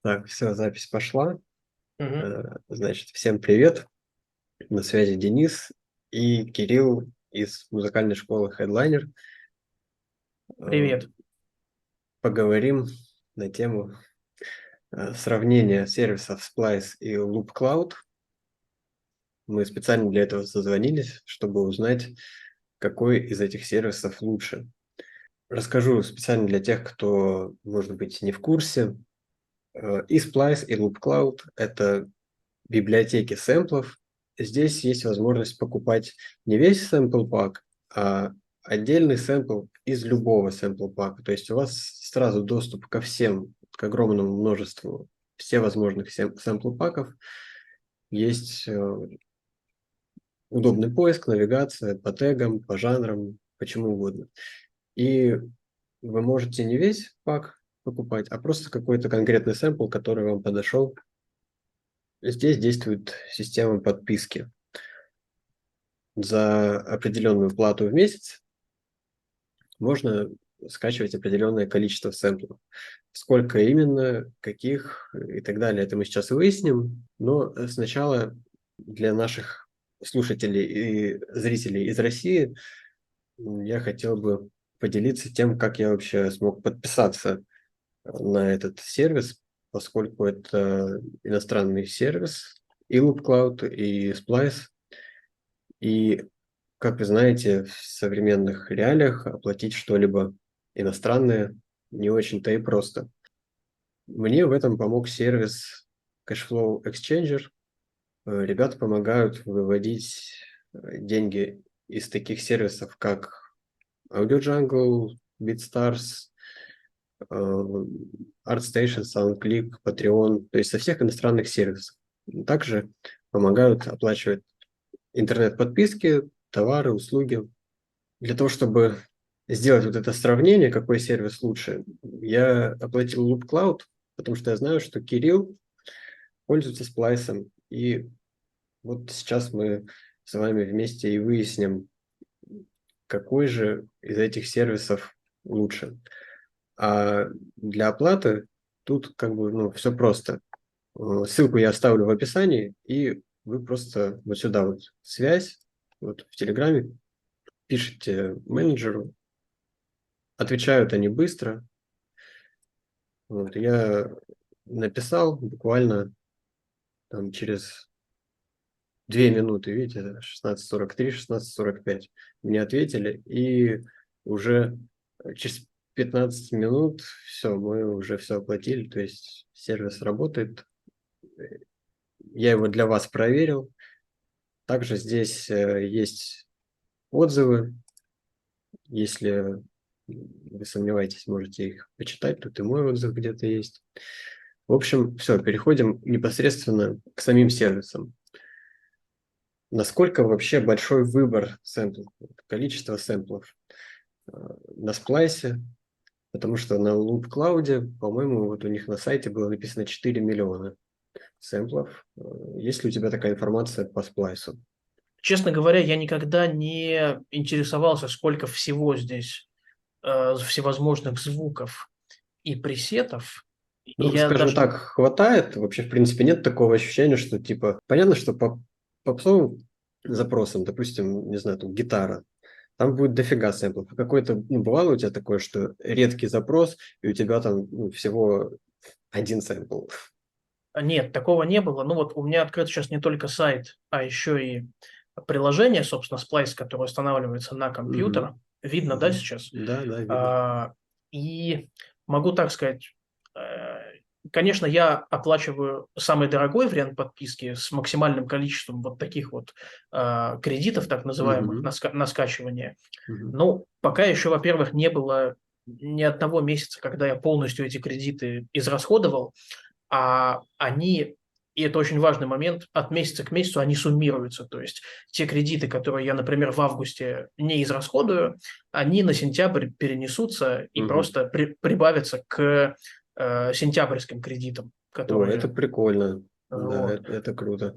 Так, все, запись пошла. Мгм. Значит, всем привет. На связи Денис и Кирилл из музыкальной школы Headliner. Э, Привет. Поговорим на тему сравнения сервисов Splice и Loop Cloud. Мы специально для этого созвонились, чтобы узнать, какой из этих сервисов лучше. Расскажу специально для тех, кто, может быть, не в курсе. И Splice, и Loop Cloud – это библиотеки сэмплов. Здесь есть возможность покупать не весь сэмпл пак, а отдельный сэмпл из любого сэмпл пака. То есть у вас сразу доступ ко всем, к огромному множеству всевозможных сэмпл паков. Есть удобный поиск, навигация по тегам, по жанрам, почему угодно. И вы можете не весь пак покупать, а просто какой-то конкретный сэмпл, который вам подошел. Здесь действует система подписки. За определенную плату в месяц можно скачивать определенное количество сэмплов. Сколько именно, каких и так далее, это мы сейчас выясним. Но сначала для наших слушателей и зрителей из России я хотел бы поделиться тем, как я вообще смог подписаться на этот сервис, поскольку это иностранный сервис, и LoopCloud, и Splice. И как вы знаете, в современных реалиях оплатить что-либо иностранное не очень-то и просто. Мне в этом помог сервис Cashflow Exchanger. Ребята помогают выводить деньги из таких сервисов, как AudioJungle, BeatStars, ArtStation, SoundClick, Patreon, то есть со всех иностранных сервисов. Также помогают оплачивать интернет-подписки, товары, услуги. Для того, чтобы сделать вот это сравнение, какой сервис лучше, я оплатил Loop Cloud, потому что я знаю, что Кирилл пользуется Splice. И вот сейчас мы с вами вместе и выясним, какой же из этих сервисов лучше. А для оплаты тут как бы все просто. Ссылку я оставлю в описании, и вы просто вот сюда вот связь, вот в Телеграме, пишите менеджеру, отвечают они быстро. Вот, я написал буквально там через 2 минуты, видите, 16:43, 16:45. Мне ответили, и уже через 15 минут все, мы уже все оплатили, то есть сервис работает. Я его для вас проверил. Также здесь есть отзывы. Если вы сомневаетесь, можете их почитать. Тут и мой отзыв где-то есть. В общем, все, переходим непосредственно к самим сервисам. Насколько вообще большой выбор сэмплов, количество сэмплов э, на сплайсе, потому что на Loop Cloud, по-моему, вот у них на сайте было написано 4 миллиона сэмплов. Есть ли у тебя такая информация по сплайсу? Честно говоря, я никогда не интересовался, сколько всего здесь всевозможных звуков и пресетов. И Ну, я скажем даже... так, хватает. Вообще, в принципе, нет такого ощущения, что, типа, понятно, что по попсовым запросам, допустим, не знаю, там, гитара, там будет дофига сэмплов. А какой-то, бывало у тебя такое, что редкий запрос, и у тебя там всего один сэмпл? Нет, такого не было. Ну вот у меня открыт сейчас не только сайт, а еще и приложение, собственно, Splice, которое устанавливается на Мгм. компьютер. Видно, да, Мгм. сейчас? Да, да, видно. А, И могу так сказать, конечно, я оплачиваю самый дорогой вариант подписки с максимальным количеством вот таких вот кредитов, так называемых, Мгм. на скачивание. Мгм. Ну, пока еще, во-первых, не было ни одного месяца, когда я полностью эти кредиты израсходовал, а они, и это очень важный момент, от месяца к месяцу они суммируются. То есть те кредиты, которые я, например, в августе не израсходую, они на сентябрь перенесутся и Мгм. просто прибавятся к сентябрьским кредитам, О, это которые... прикольно. Да, Вот. это круто.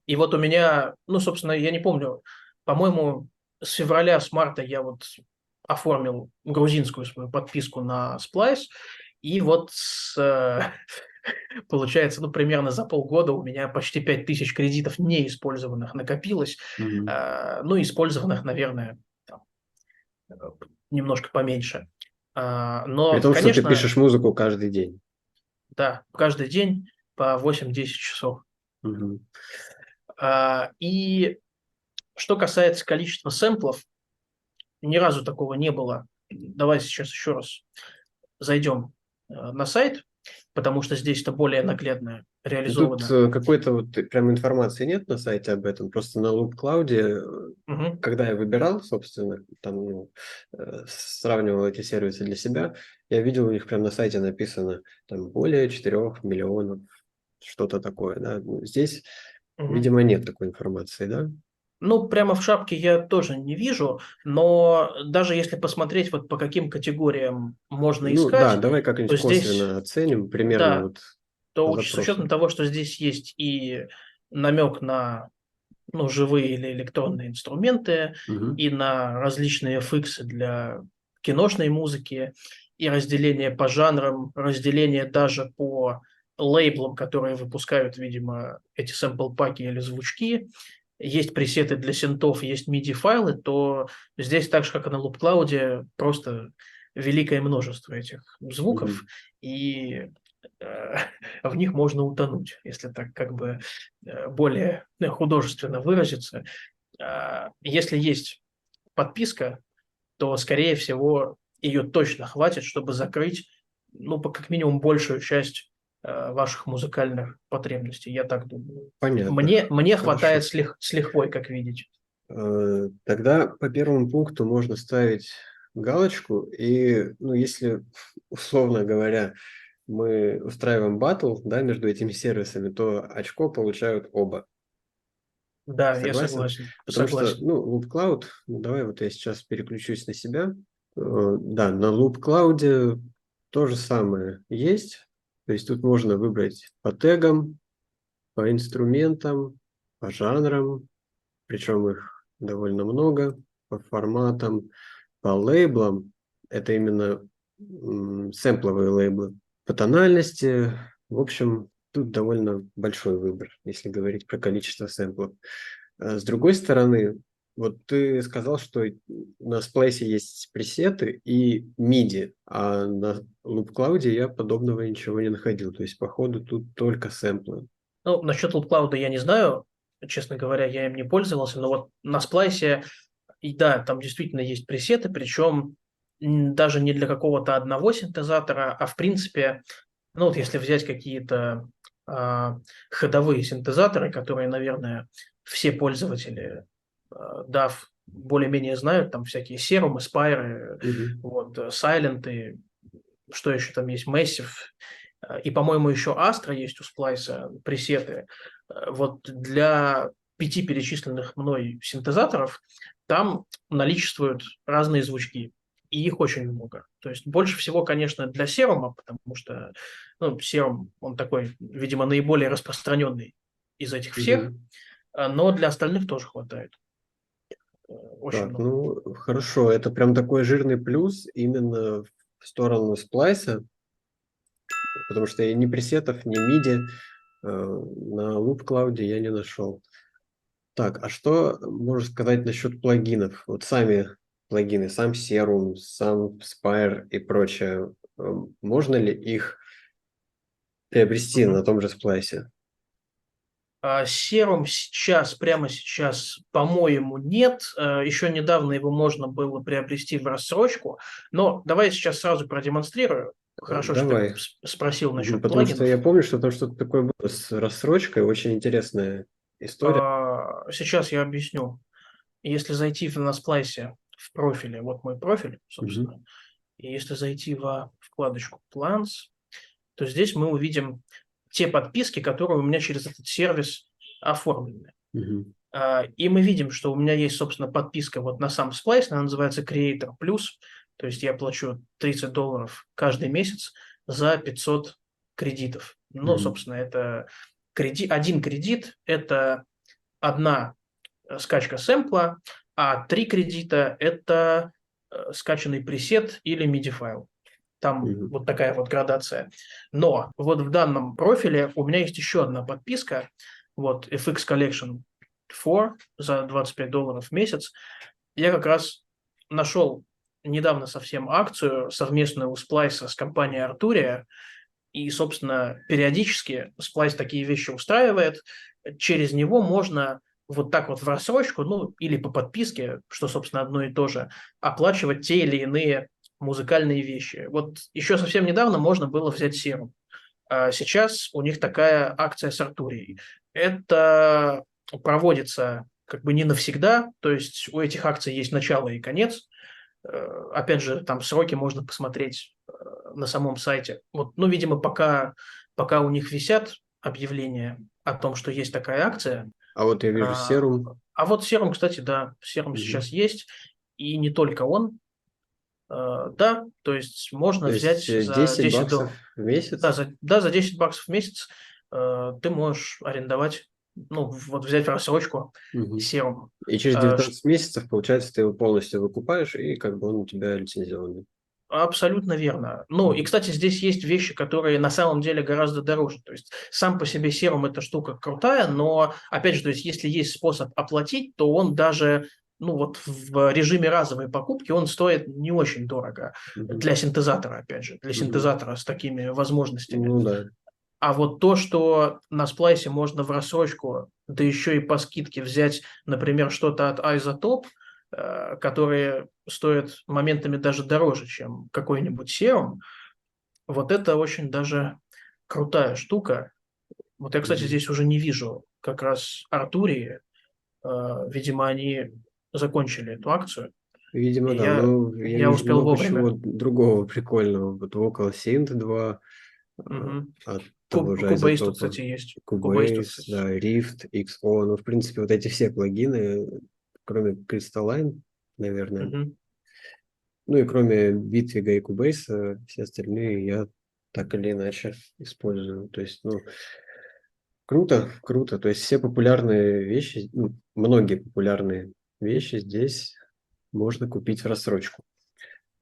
И вот у меня, ну, собственно, я не помню, по-моему, с февраля, с марта я вот оформил грузинскую свою подписку на Splice, и вот Получается, ну, примерно за полгода у меня почти 5000 кредитов неиспользованных накопилось. Мгм. Ну, использованных, наверное, там, э, немножко поменьше. При Но, том, что ты конечно, пишешь музыку каждый день. да, каждый день по 8-10 часов. Мгм. И что касается количества сэмплов, ни разу такого не было. Давай сейчас еще раз зайдем на сайт, потому что здесь это более наглядно И тут реализовано. какой-то вот прям информации нет на сайте об этом. Просто на Loop Cloud, Мгм. когда я выбирал, собственно, там ну, сравнивал эти сервисы для себя, я видел у них прям на сайте написано там более 4 миллионов, что-то такое. Да? Ну, здесь, Мгм. видимо, нет такой информации, да? Ну, прямо в шапке я тоже не вижу, но даже если посмотреть, вот по каким категориям можно Ну да, искать, давай то как-нибудь здесь, косвенно оценим, примерно да, вот по то с учетом запросу. того, что здесь есть и намек на, ну, живые или электронные инструменты, Мгм. и на различные фиксы для киношной музыки, и разделение по жанрам, разделение даже по лейблам, которые выпускают, видимо, эти сэмпл-паки или звучки, есть пресеты для синтов, есть MIDI-файлы, то здесь, так же, как и на LoopCloud, просто великое множество этих звуков, Мгм. и э, в них можно утонуть, если так как бы более художественно выразиться. Если есть подписка, то, скорее всего, ее точно хватит, чтобы закрыть, ну, как минимум, большую часть ваших музыкальных потребностей, я так думаю. Понятно. Мне Хорошо. хватает с лихвой, как видите. Тогда по первому пункту можно ставить галочку, и, ну, если, условно говоря, мы устраиваем батл, да, между этими сервисами, то очко получают оба. Да, я Согласен? согласен, Потому что, согласен. ну, Loop Cloud, ну, давай вот я сейчас переключусь на себя. Да, на Loop Cloud то же самое есть. То есть тут можно выбрать по тегам, по инструментам, по жанрам, причем их довольно много, по форматам, по лейблам. Это именно сэмпловые лейблы. По тональности, в общем, тут довольно большой выбор, если говорить про количество сэмплов. С другой стороны, вот ты сказал, что на Splice есть пресеты и MIDI, а на Loop Cloud я подобного ничего не находил. То есть, походу, тут только сэмплы. Ну, насчет LoopCloud я не знаю, честно говоря, я им не пользовался, но вот на Splice, и да, там действительно есть пресеты, причем даже не для какого-то одного синтезатора, а в принципе, ну вот если взять какие-то ходовые синтезаторы, которые, наверное, все пользователи DAW более-менее знают, там всякие Serum, Aspire, Мгм. вот, Silent, что еще там есть, Massive, и, по-моему, еще Astra есть у Splice, пресеты. Вот для 5 перечисленных мной синтезаторов там наличествуют разные звучки, и их очень много. То есть больше всего, конечно, для Serum, потому что ну, Serum, он такой, видимо, наиболее распространенный из этих всех, Мгм. но для остальных тоже хватает очень Так, много. ну хорошо, это прям такой жирный плюс именно в сторону сплайса, потому что и ни пресетов, ни MIDI на Loop Cloud я не нашел. Так, а что можно сказать насчет плагинов? Вот сами плагины, сам Serum, сам Spire и прочее, можно ли их приобрести Мгм. на том же сплайсе? Серум сейчас, прямо сейчас, по-моему, нет. Еще недавно его можно было приобрести в рассрочку. Но давай я сейчас сразу продемонстрирую. Хорошо, что ты Давай. спросил Мгм. насчет Потому что я плагинов. помню, что там что-то такое было с рассрочкой, очень интересная история. Сейчас я объясню. Если зайти на сплайсе в профиле, вот мой профиль, Мгм. собственно, и если зайти во вкладочку Plans, то здесь мы увидим те подписки, которые у меня через этот сервис оформлены. Мгм. И мы видим, что у меня есть, собственно, подписка вот на сам Splice, она называется Creator Plus, то есть я плачу $30 каждый месяц за 500 кредитов. Ну, Мгм. собственно, это один кредит – это одна скачка сэмпла, а 3 кредита – это скачанный пресет или MIDI-файл. Там Мгм. вот такая вот градация. Но вот в данном профиле у меня есть еще одна подписка, вот FX Collection 4 за $25 в месяц. Я как раз нашел недавно совсем акцию совместную у Splice с компанией Arturia, и, собственно, периодически Splice такие вещи устраивает. Через него можно вот так вот в рассрочку, ну, или по подписке, что, собственно, одно и то же, оплачивать те или иные музыкальные вещи. Вот еще совсем недавно можно было взять Serum. А сейчас у них такая акция с Артурией. Это проводится как бы не навсегда, то есть у этих акций есть начало и конец. Опять же, там сроки можно посмотреть на самом сайте. Вот, ну, видимо, пока у них висят объявления о том, что есть такая акция. А вот я вижу А, серум. а вот Серум, кстати, да, Серум Мгм. сейчас есть, и не только он. Да, то есть можно То есть взять за 10 10 баксов долларов. в Да, месяц. за $10 в месяц ты можешь арендовать, ну, вот взять в рассрочку Мгм. серум. И через Э, ш- 19 месяцев, получается, ты его полностью выкупаешь, и как бы он у тебя лицензионный. Абсолютно верно. Ну, и, Мгм. кстати, здесь есть вещи, которые на самом деле гораздо дороже. То есть сам по себе серум эта штука крутая, но, опять же, то есть если есть способ оплатить, то он даже, ну, вот в режиме разовой покупки он стоит не очень дорого Мгм. для синтезатора, опять же, для Мгм. синтезатора с такими возможностями. Ну да. А вот то, что на сплайсе можно в рассрочку, да еще и по скидке взять, например, что-то от Isotope, которые стоят моментами даже дороже, чем какой-нибудь Serum, вот это очень даже крутая штука. Вот я, кстати, Мгм. здесь уже не вижу как раз Артурии. Видимо, они закончили эту акцию, Видимо, и да. я, Но я я вижу успел много чего вовремя. другого прикольного. Вот Vocal Synth 2 Мгм. от того же Cubase тут, Изотопа, кстати, есть. Cubase тут, Cubase, кстати. да, Rift, XO. Ну, в принципе, вот эти все плагины, кроме Crystalline, наверное, Мгм. ну и кроме Bitwig и Cubase, все остальные я так или иначе использую. То есть, ну, круто, круто. То есть все популярные вещи, ну, многие популярные вещи здесь можно купить в рассрочку.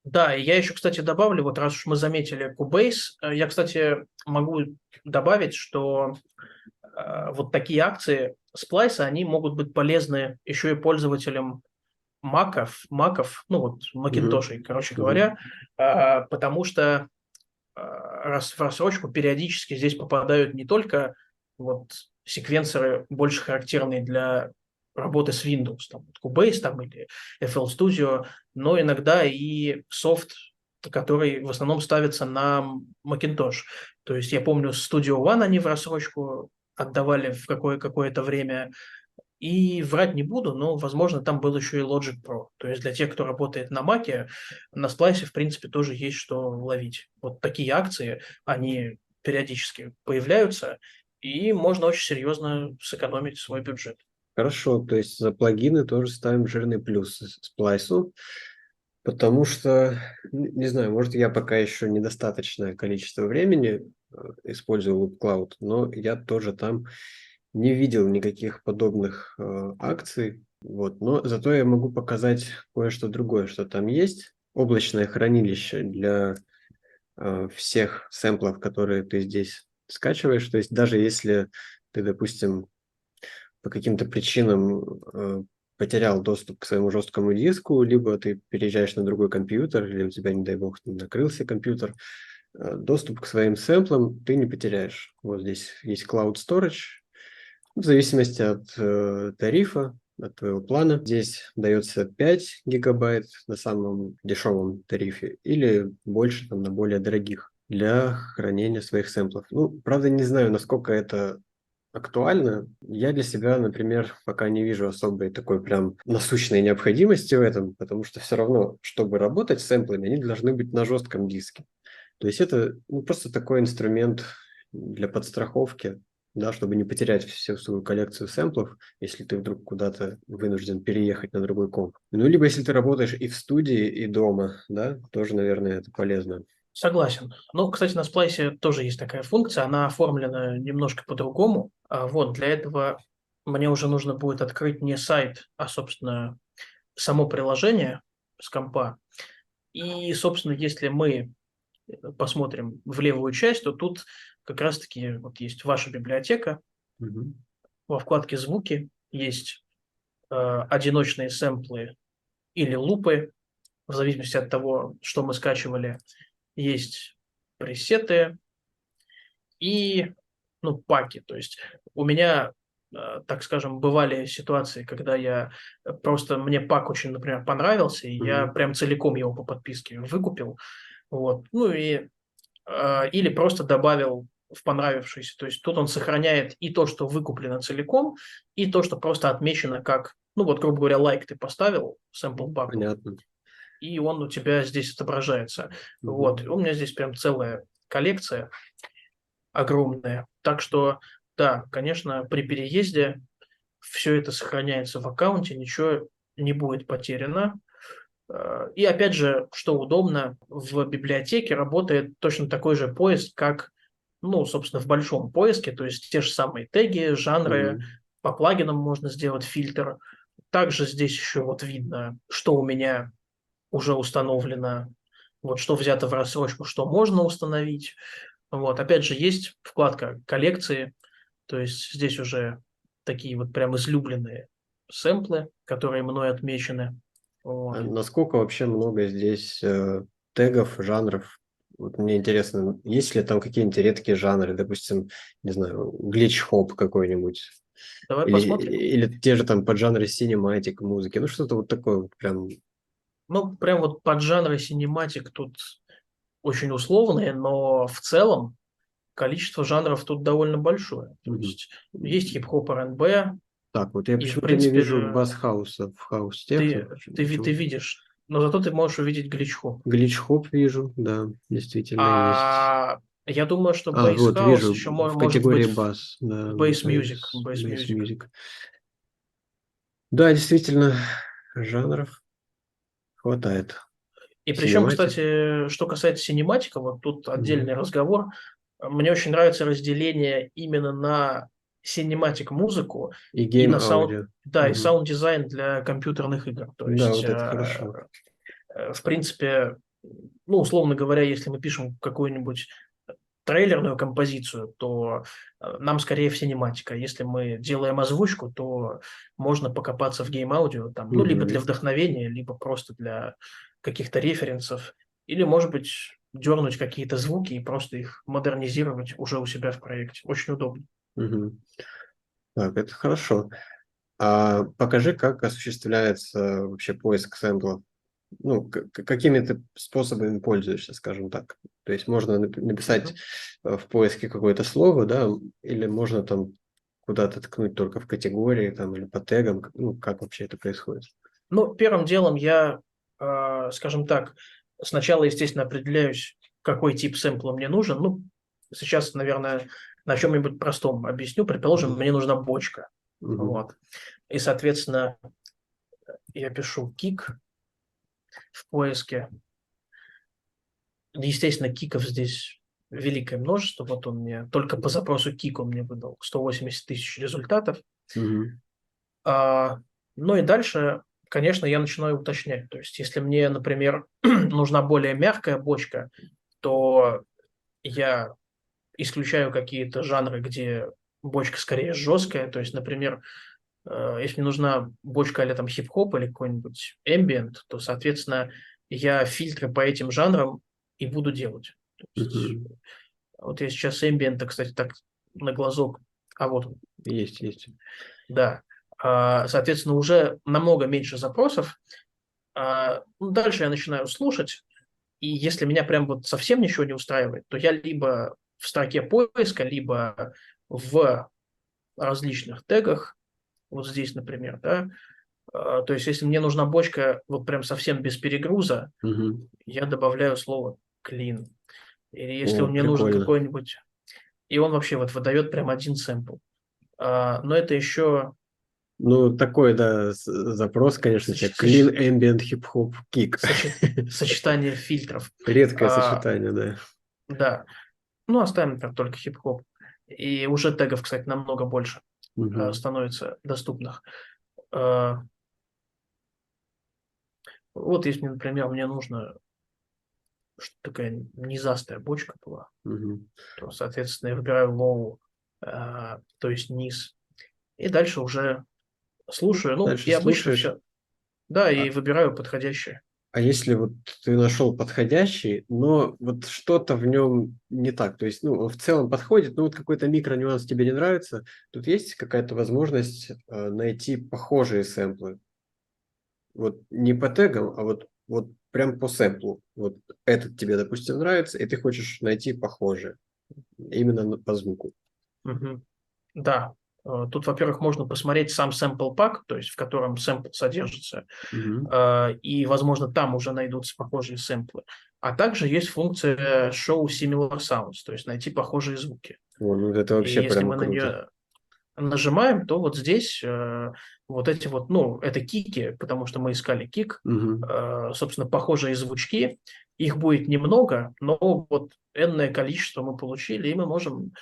Да, и я еще, кстати, добавлю, вот раз уж мы заметили Cubase, я, кстати, могу добавить, что вот такие акции Splice, они могут быть полезны еще и пользователям маков, ну вот Мгм. Макинтошей, короче Мгм. говоря, потому что раз в рассрочку периодически здесь попадают не только вот секвенсоры, больше характерные для работы с Windows, там, вот Cubase там, или FL Studio, но иногда и софт, который в основном ставится на Macintosh. То есть я помню, Studio One они в рассрочку отдавали в какое-то время, и врать не буду, но, возможно, там был еще и Logic Pro. То есть для тех, кто работает на Маке, на Splice, в принципе, тоже есть что ловить. Вот такие акции, они периодически появляются, и можно очень серьезно сэкономить свой бюджет. Хорошо, то есть за плагины тоже ставим жирный плюс Splice, потому что, не знаю, может, я пока еще недостаточное количество времени использую Loop Cloud, но я тоже там не видел никаких подобных акций. Вот. Но зато я могу показать кое-что другое, что там есть. Облачное хранилище для всех сэмплов, которые ты здесь скачиваешь. То есть даже если ты, допустим, по каким-то причинам потерял доступ к своему жесткому диску, либо ты переезжаешь на другой компьютер, или у тебя, не дай бог, накрылся компьютер, доступ к своим сэмплам ты не потеряешь. Вот здесь есть Cloud Storage, в зависимости от тарифа, от твоего плана. Здесь дается 5 гигабайт на самом дешевом тарифе или больше там, на более дорогих для хранения своих сэмплов. Ну, правда, не знаю, насколько это актуально. Я для себя, например, пока не вижу особой такой прям насущной необходимости в этом, потому что все равно, чтобы работать с сэмплами, они должны быть на жестком диске. То есть это ну, просто такой инструмент для подстраховки, да, чтобы не потерять всю свою коллекцию сэмплов, если ты вдруг куда-то вынужден переехать на другой комп. Ну, либо если ты работаешь и в студии, и дома, да, тоже, наверное, это полезно. Согласен. Ну, кстати, на Splice тоже есть такая функция, она оформлена немножко по-другому. Вот, для этого мне уже нужно будет открыть не сайт, а, собственно, само приложение с компа. И, собственно, если мы посмотрим в левую часть, то тут как раз-таки вот есть ваша библиотека, Мгм. во вкладке «Звуки» есть одиночные сэмплы или лупы, в зависимости от того, что мы скачивали. Есть пресеты и, ну, паки. То есть у меня, так скажем, бывали ситуации, когда просто мне пак очень, например, понравился, и я Мгм. прям целиком его по подписке выкупил. Вот. Ну и или просто добавил в понравившийся. То есть тут он сохраняет и то, что выкуплено целиком, и то, что просто отмечено как, ну вот, грубо говоря, лайк ты поставил sample паку, Понятно. и он у тебя здесь отображается. Вот. Мгм. У меня здесь прям целая коллекция огромная. Так что, да, конечно, при переезде все это сохраняется в аккаунте, ничего не будет потеряно. И опять же, что удобно, в библиотеке работает точно такой же поиск, как, ну, собственно, в большом поиске, то есть те же самые теги, жанры, Мгм. по плагинам можно сделать фильтр. Также здесь еще вот видно, что у меня уже установлено, вот что взято в рассрочку, что можно установить. Вот, опять же, есть вкладка коллекции, то есть здесь уже такие вот прям излюбленные сэмплы, которые мной отмечены. А Вот. насколько вообще много здесь тегов, жанров? Вот мне интересно, есть ли там какие-нибудь редкие жанры, допустим, не знаю, глич-хоп какой-нибудь, Давай или, посмотрим. или те же там поджанры синематик музыки, ну что-то вот такое вот прям. Ну, прям вот под жанры синематик тут очень условные, но в целом количество жанров тут довольно большое. То Мгм. есть есть хип-хоп, R&B, Так, вот я и, в почему-то не вижу принципе, бас-хауса в хаус-техно. ты видишь, но зато ты можешь увидеть глич-хоп. Глич-хоп вижу, да, действительно есть. А я думаю, что А, Bass вот House вижу еще в может категории быть бас, да, Bass Music. Bass bass Music. music. Да, действительно, жанров хватает. И причем, Синематик. кстати, что касается синематика, вот тут Мгм. отдельный разговор. Мне очень нравится разделение именно на синематик музыку И и гейм на саунд, аудио. да, и Мгм. саунд-дизайн для компьютерных игр. То Да, есть, вот это хорошо. в принципе, ну, условно говоря, если мы пишем какую-нибудь трейлерную композицию, то нам скорее в синематика. Если мы делаем озвучку, то можно покопаться в гейм-аудио, там, ну, либо для Мгм. вдохновения, либо просто для каких-то референсов, или, может быть, дернуть какие-то звуки и просто их модернизировать уже у себя в проекте. Очень удобно. Мгм. Так, это хорошо. А покажи, как осуществляется вообще поиск сэмплов. Ну, какими ты способами пользуешься, скажем так. То есть можно написать Мгм. в поиске какое-то слово, да, или можно там куда-то ткнуть только в категории там, или по тегам. Ну, как вообще это происходит? Ну, первым делом я, скажем так, сначала, естественно, определяюсь, какой тип сэмпла мне нужен. Ну, сейчас, наверное, на чем-нибудь простом объясню. Предположим, Мгм. мне нужна бочка. Мгм. Вот. И, соответственно, я пишу кик в поиске. Естественно, киков здесь великое множество. Вот он мне, только по запросу кик он мне выдал 180 тысяч результатов. Мгм. А, ну и дальше, конечно, я начинаю уточнять. То есть, если мне, например, нужна более мягкая бочка, то я исключаю какие-то жанры, где бочка скорее жесткая. То есть, например, если мне нужна бочка а там хип-хоп или какой-нибудь ambient, то, соответственно, я фильтры по этим жанрам и буду делать. То есть, Мгм. вот я сейчас ambient, кстати, так на глазок, а вот он, Есть, есть. да. Соответственно, уже намного меньше запросов. Ну, дальше я начинаю слушать, и если меня прям вот совсем ничего не устраивает, то я либо в строке поиска, либо в различных тегах, вот здесь, например, да, то есть если мне нужна бочка вот прям совсем без перегруза, Мгм. я добавляю слово clean. Или если О, он мне нужен прикольно. какой-нибудь, и он вообще вот выдает прям один сэмпл. Но это еще Ну, такой, да, запрос, конечно, тебе. Clean Ambient Hip Hop Kick. сочетание фильтров. Редкое А, сочетание, да. да, ну оставим, например, только хип-хоп. И уже тегов, кстати, намного больше Мгм. становится доступных. А, Вот если, например, мне нужно что такая низастая бочка была, Мгм. то, соответственно, я выбираю low, то есть низ. И дальше уже слушаю, ну, Дальше и обычно слушаешь. все. Да, А, и выбираю подходящее. а если вот ты нашел подходящий, но вот что-то в нем не так, то есть, ну, он в целом подходит, но вот какой-то микронюанс тебе не нравится, тут есть какая-то возможность найти похожие сэмплы. Вот не по тегам, а вот прям по сэмплу. Вот этот тебе, допустим, нравится, и ты хочешь найти похожие, именно по звуку. Мгм. Да, тут, во-первых, можно посмотреть сам sample pack, то есть в котором сэмпл содержится, Мгм. и, возможно, там уже найдутся похожие сэмплы. А также есть функция show similar sounds, то есть найти похожие звуки. О, ну это И вообще если прямо мы на круто. нее нажимаем, то вот здесь вот эти вот, ну, это кики, потому что мы искали кик, Мгм. собственно, похожие звучки. Их будет немного, но вот энное количество мы получили, и мы можем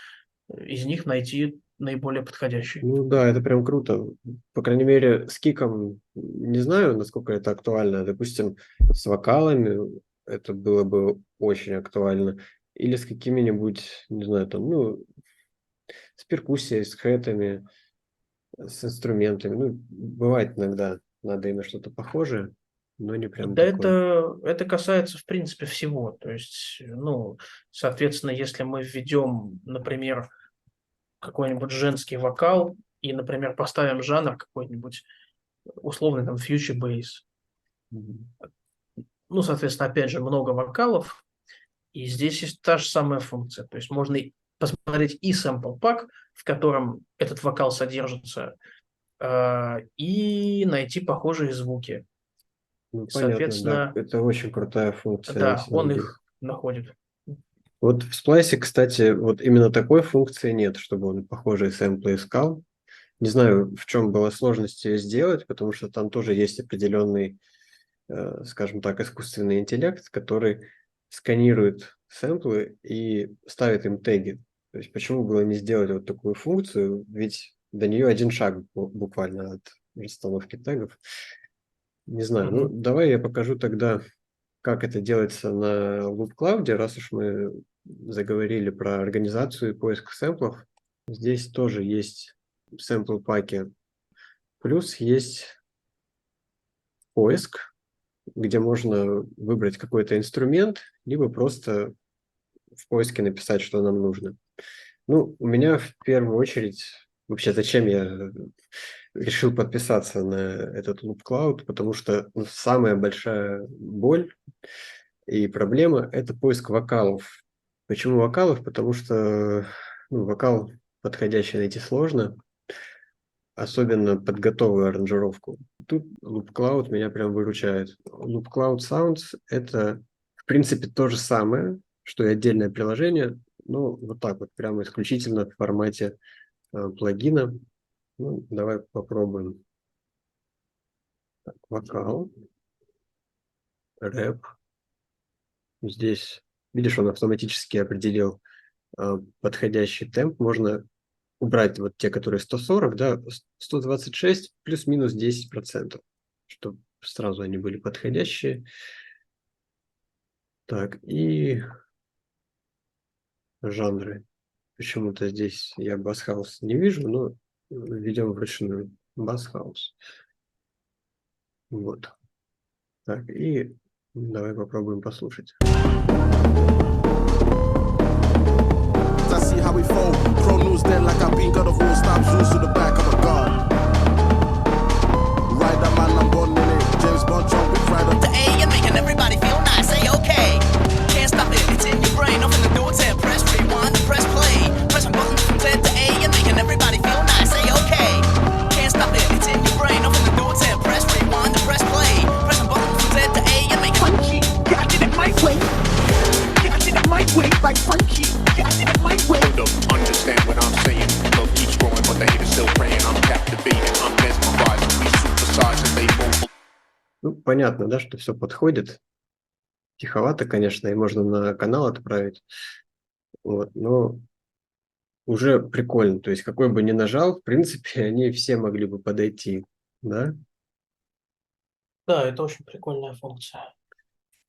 из них найти наиболее подходящий. Ну да, это прям круто. По крайней мере, с киком не знаю, насколько это актуально. Допустим, с вокалами это было бы очень актуально. Или с какими-нибудь, не знаю, там, ну, с перкуссией, с хэтами, с инструментами. Ну, бывает иногда, надо именно что-то похожее, но не прям Да, такое. это касается, в принципе, всего. То есть, ну, соответственно, если мы введем, например, какой-нибудь женский вокал и, например, поставим жанр какой-нибудь условный там future bass, Мгм. ну, соответственно, опять же, много вокалов, и здесь есть та же самая функция. То есть можно посмотреть и sample pack, в котором этот вокал содержится, и найти похожие звуки. Ну, понятно, да. Соответственно, Это очень крутая функция на да, самом он деле. их находит. Вот в Splice, кстати, вот именно такой функции нет, чтобы он похожие сэмплы искал. Не знаю, в чем была сложность ее сделать, потому что там тоже есть определенный, скажем так, искусственный интеллект, который сканирует сэмплы и ставит им теги. То есть почему было не сделать вот такую функцию, ведь до нее один шаг буквально от расстановки тегов. Не знаю, ну Мгм. давай я покажу тогда, как это делается на Loop Cloud, раз уж мы заговорили про организацию и поиск сэмплов. Здесь тоже есть сэмпл паки. Плюс есть поиск, где можно выбрать какой-то инструмент, либо просто в поиске написать, что нам нужно. Ну, у меня в первую очередь, вообще, зачем я решил подписаться на этот Loop Cloud, потому что ну, самая большая боль и проблема – это поиск вокалов. Почему вокалов? Потому что ну, вокал подходящий найти сложно, особенно под готовую аранжировку. Тут Loop Cloud меня прям выручает. Loop Cloud Sounds – это, в принципе, то же самое, что и отдельное приложение, но вот так вот, прямо исключительно в формате плагина. Ну, давай попробуем. Так, вокал, рэп. Здесь, видишь, он автоматически определил подходящий темп. Можно убрать вот те, которые 140, да, 126 плюс-минус 10%, чтобы сразу они были подходящие. Так, и жанры. Почему-то здесь я бас-хаус не вижу, но ведем вручную бас-хаус. Вот. Так, и давай попробуем послушать. I see how we fold. Pro news dead like I've been God of War. Stab Zeus to the back of a guard. Ride that man, I'm born in it. James Bond, John Wick, Rider. The A, you're making everybody feel nice, say okay. Can't stop it, it's in your brain. Open the door, tap, press rewind, press play. Pressing buttons from Z to A, you're making everybody feel nice, say okay. Can't stop it, it's in your brain. Open the door, tap, press rewind, press play. Pressing buttons from Z to A, you're making Punchy, yeah, I did it my way. Yeah, I did it my way, like punchy. Yeah, I did it my way. Hold up, understand what I'm saying. Love keeps growing, but the haters still praying. I'm captivating, I'm mesmerized. We supersize and they move. Ну, понятно, да, что все подходит. Тиховато, конечно, и можно на канал отправить. Вот, но уже прикольно. То есть какой бы ни нажал, в принципе, они все могли бы подойти, да? Да, это очень прикольная функция.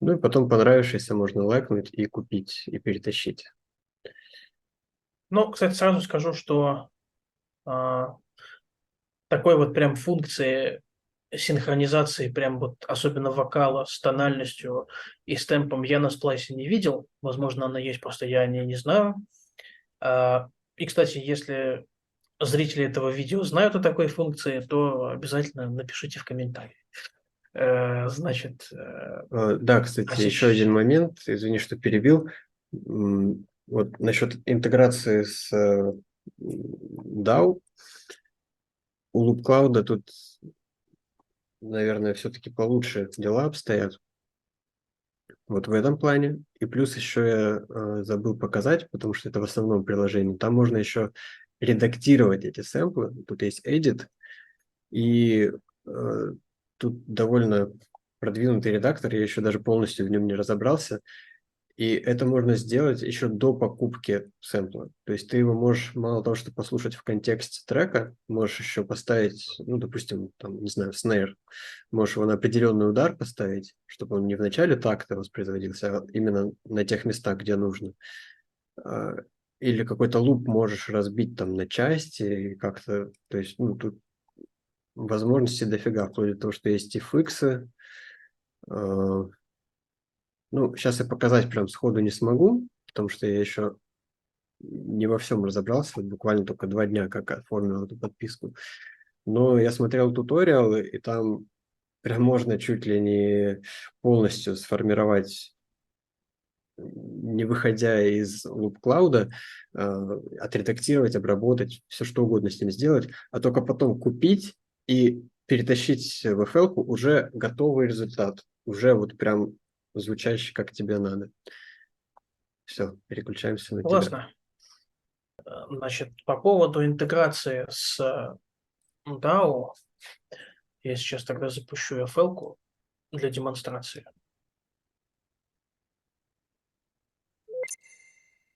Ну и потом понравившееся можно лайкнуть и купить, и перетащить. Но, кстати, сразу скажу, что а, такой вот прям функции синхронизации, прям вот особенно вокала с тональностью и с темпом я на сплайсе не видел. Возможно, она есть, просто я о ней не знаю. И, кстати, если зрители этого видео знают о такой функции, то обязательно напишите в комментариях. Значит, Да, кстати, еще один момент, извини, что перебил. Вот насчет интеграции с DAO. У LoopCloud тут, наверное, все-таки получше дела обстоят. Вот в этом плане. И плюс еще я забыл показать, потому что это в основном приложении. Там можно еще редактировать эти сэмплы. Тут есть Edit. И тут довольно продвинутый редактор. Я еще даже полностью в нем не разобрался. И это можно сделать еще до покупки сэмпла. То есть ты его можешь, мало того, что послушать в контексте трека, можешь еще поставить, ну, допустим, там, не знаю, снейр. Можешь его на определенный удар поставить, чтобы он не в начале такта воспроизводился, а именно на тех местах, где нужно. Или какой-то луп можешь разбить там на части и как-то, то есть, ну, тут возможностей дофига, вплоть до того, что есть FX. Ну, сейчас я показать прям сходу не смогу, потому что я еще не во всем разобрался, вот буквально только 2 дня как оформил эту подписку. Но я смотрел туториалы, и там прям можно чуть ли не полностью сформировать, не выходя из LoopCloud, отредактировать, обработать, все что угодно с ним сделать, а только потом купить и перетащить в FL-ку уже готовый результат, уже вот прям звучащий, как тебе надо. Все, переключаемся на тебя. классно. Значит, по поводу интеграции с DAO, я сейчас тогда запущу FL-ку для демонстрации.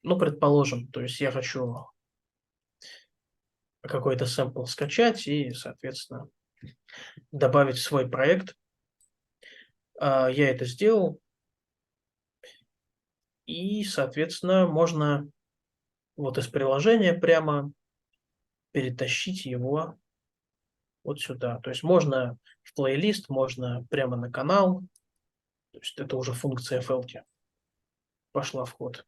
Ну, предположим, то есть я хочу какой-то сэмпл скачать и, соответственно, добавить в свой проект. Я это сделал. И, соответственно, можно вот из приложения прямо перетащить его вот сюда. То есть можно в плейлист, можно прямо на канал. То есть это уже функция FL пошла в ход.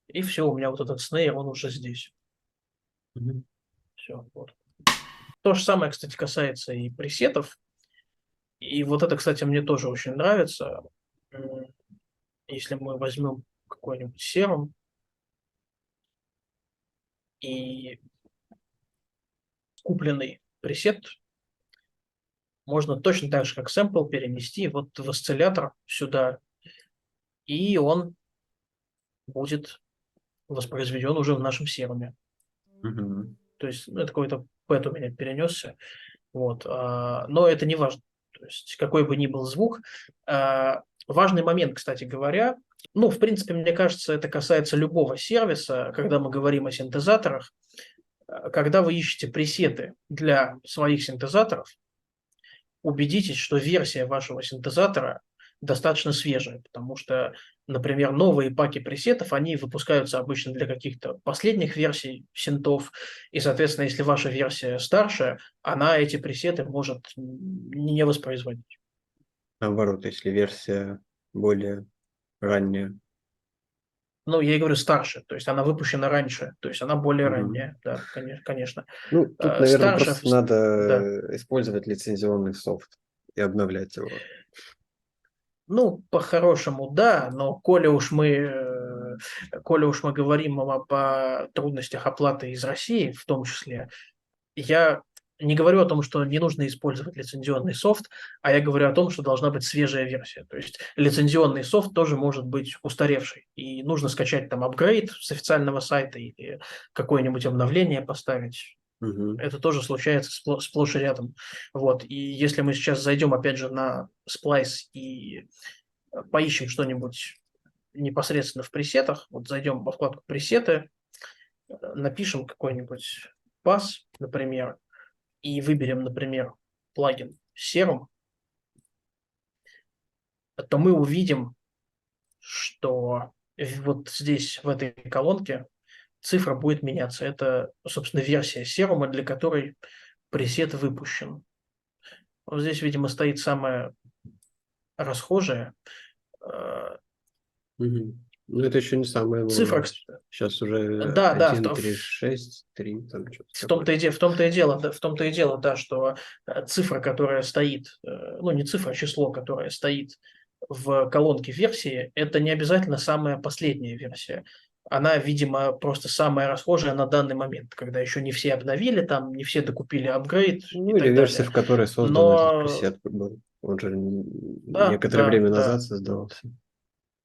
И все, у меня вот этот снейр, он уже здесь. Все, вот. То же самое, кстати, касается и пресетов. И вот это, кстати, мне тоже очень нравится. Если мы возьмем какой-нибудь серум и купленный пресет можно точно так же, как сэмпл, перенести вот в осциллятор сюда, и он будет воспроизведен уже в нашем серуме. То есть это какой-то пэт у меня перенесся. Вот. Но это не важно. То есть какой бы ни был звук. Важный момент, кстати говоря, ну, в принципе, мне кажется, это касается любого сервиса, когда мы говорим о синтезаторах. Когда вы ищете пресеты для своих синтезаторов, убедитесь, что версия вашего синтезатора достаточно свежая, потому что, например, новые паки пресетов, они выпускаются обычно для каких-то последних версий синтов, и, соответственно, если ваша версия старше, она эти пресеты может не воспроизводить. Наоборот, если версия более ранняя. Ну, я и говорю старше, то есть она выпущена раньше, то есть она более ранняя, да, конечно. Ну, тут, наверное, Старше, просто надо да. использовать лицензионный софт и обновлять его. Ну, по-хорошему, да, но коли уж мы говорим о трудностях оплаты из России, в том числе, я не говорю о том, что не нужно использовать лицензионный софт, а я говорю о том, что должна быть свежая версия. То есть лицензионный софт тоже может быть устаревший, и нужно скачать там апгрейд с официального сайта или какое-нибудь обновление поставить. Это тоже случается сплошь и рядом. Вот. И если мы сейчас зайдем, опять же, на Splice и поищем что-нибудь непосредственно в пресетах, вот зайдем во вкладку «Пресеты», напишем какой-нибудь пас, например, и выберем, например, плагин Serum, то мы увидим что вот здесь, в этой колонке, цифра будет меняться. Это, собственно, версия серума, для которой пресет выпущен. Вот здесь, видимо, стоит самая расхожая Мгм. Ну, это еще не самое цифра. новое. Сейчас уже Да, да, 1.3.6, 3, там что-то в том-то и дело, да, в том-то и дело, да, что цифра, которая стоит, ну не цифра, а число, которое стоит в колонке версии, это не обязательно самая последняя версия. Она, видимо, просто самая расхожая на данный момент, когда еще не все обновили, там не все докупили апгрейд и Ну, или так версия, далее. в которой создан этот Но пресет был. Он же да, некоторое да, время да. назад создавался.